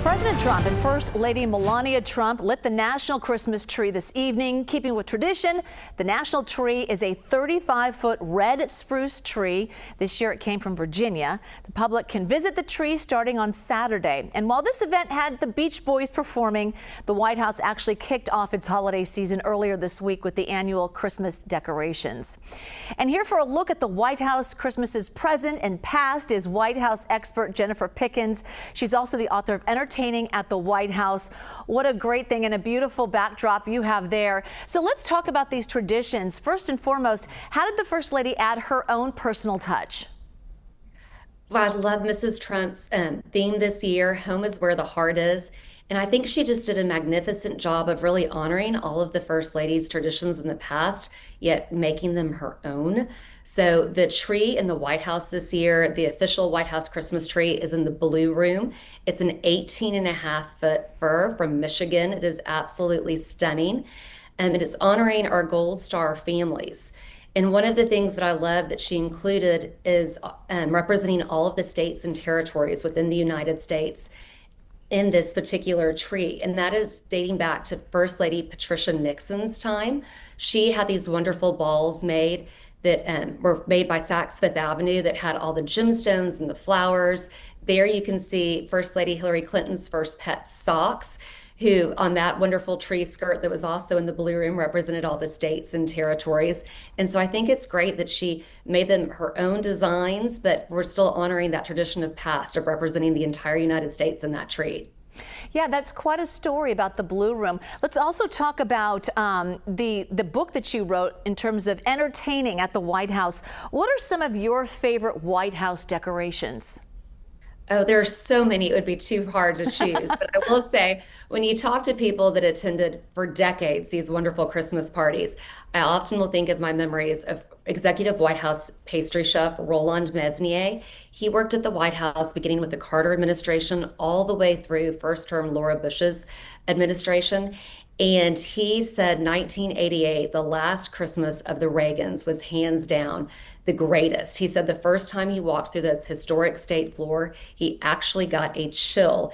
President Trump and First Lady Melania Trump lit the national Christmas tree this evening. Keeping with tradition, the national tree is a 35-foot red spruce tree. This year it came from Virginia. The public can visit the tree starting on Saturday. And while this event had the Beach Boys performing, the White House actually kicked off its holiday season earlier this week with the annual Christmas decorations. And here for a look at the White House Christmases present and past is White House expert Jennifer Pickens. She's also the author of Entertaining at the White House. What a great thing and a beautiful backdrop you have there. So let's talk about these traditions. First and foremost, how did the First Lady add her own personal touch? Well, I love Mrs. Trump's theme this year, Home is Where the Heart Is. And I think she just did a magnificent job of really honoring all of the First Lady's traditions in the past, yet making them her own. So the tree in the White House this year, the official White House Christmas tree, is in the Blue Room. It's an 18.5-foot fir from Michigan. It is absolutely stunning. And it is honoring our Gold Star families. And one of the things that I love that she included is representing all of the states and territories within the United States in this particular tree. And that is dating back to First Lady Patricia Nixon's time. She had these wonderful balls made that were made by Saks Fifth Avenue that had all the gemstones and the flowers. There you can see First Lady Hillary Clinton's first pet socks, who on that wonderful tree skirt that was also in the Blue Room represented all the states and territories. And so I think it's great that she made them her own designs, but we're still honoring that tradition of past of representing the entire United States in that tree. Yeah, that's quite a story about the Blue Room. Let's also talk about the book that you wrote in terms of entertaining at the White House. What are some of your favorite White House decorations? Oh, there are so many, it would be too hard to choose. But I will say, when you talk to people that attended for decades these wonderful Christmas parties, I often will think of my memories of executive White House pastry chef Roland Mesnier. He worked at the White House beginning with the Carter administration all the way through first term Laura Bush's administration. And he said 1988, the last Christmas of the Reagans, was hands down the greatest. He said the first time he walked through this historic state floor, he actually got a chill.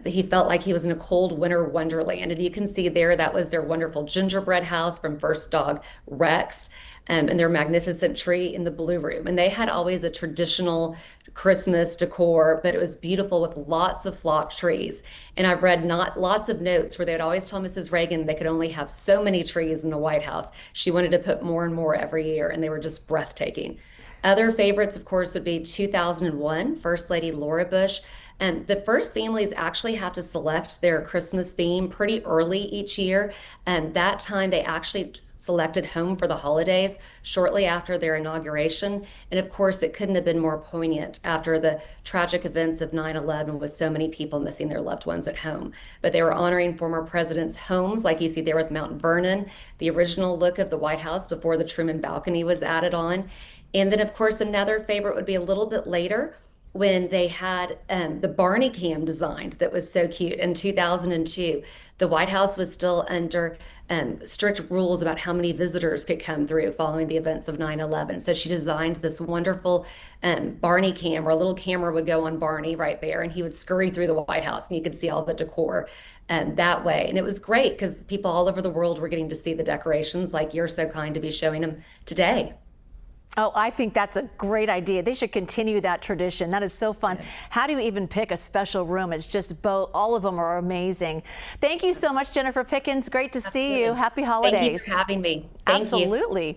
He felt like he was in a cold winter wonderland. And you can see there, that was their wonderful gingerbread house from First Dog Rex, and their magnificent tree in the Blue Room. And they had always a traditional Christmas decor, but it was beautiful with lots of flocked trees. And I've read not lots of notes where they would always tell Mrs. Reagan they could only have so many trees in the White House. She wanted to put more and more every year, and they were just breathtaking. Other favorites, of course, would be 2001, First Lady Laura Bush. The first families actually have to select their Christmas theme pretty early each year. That time they actually selected Home for the Holidays shortly after their inauguration. And of course, it couldn't have been more poignant after the tragic events of 9/11 with so many people missing their loved ones at home. But they were honoring former presidents' homes, like you see there with Mount Vernon, the original look of the White House before the Truman balcony was added on. And then, of course, another favorite would be a little bit later when they had the Barney cam designed that was so cute in 2002. The White House was still under strict rules about how many visitors could come through following the events of 9/11. So she designed this wonderful Barney cam, where a little camera would go on Barney right there, and he would scurry through the White House, and you could see all the decor that way. And it was great because people all over the world were getting to see the decorations like you're so kind to be showing them today. Oh, I think that's a great idea. They should continue that tradition. That is so fun. How do you even pick a special room? It's just both. All of them are amazing. Thank you so much, Jennifer Pickens. Great to see you. Happy holidays. Thank you for having me. Thank you. Absolutely.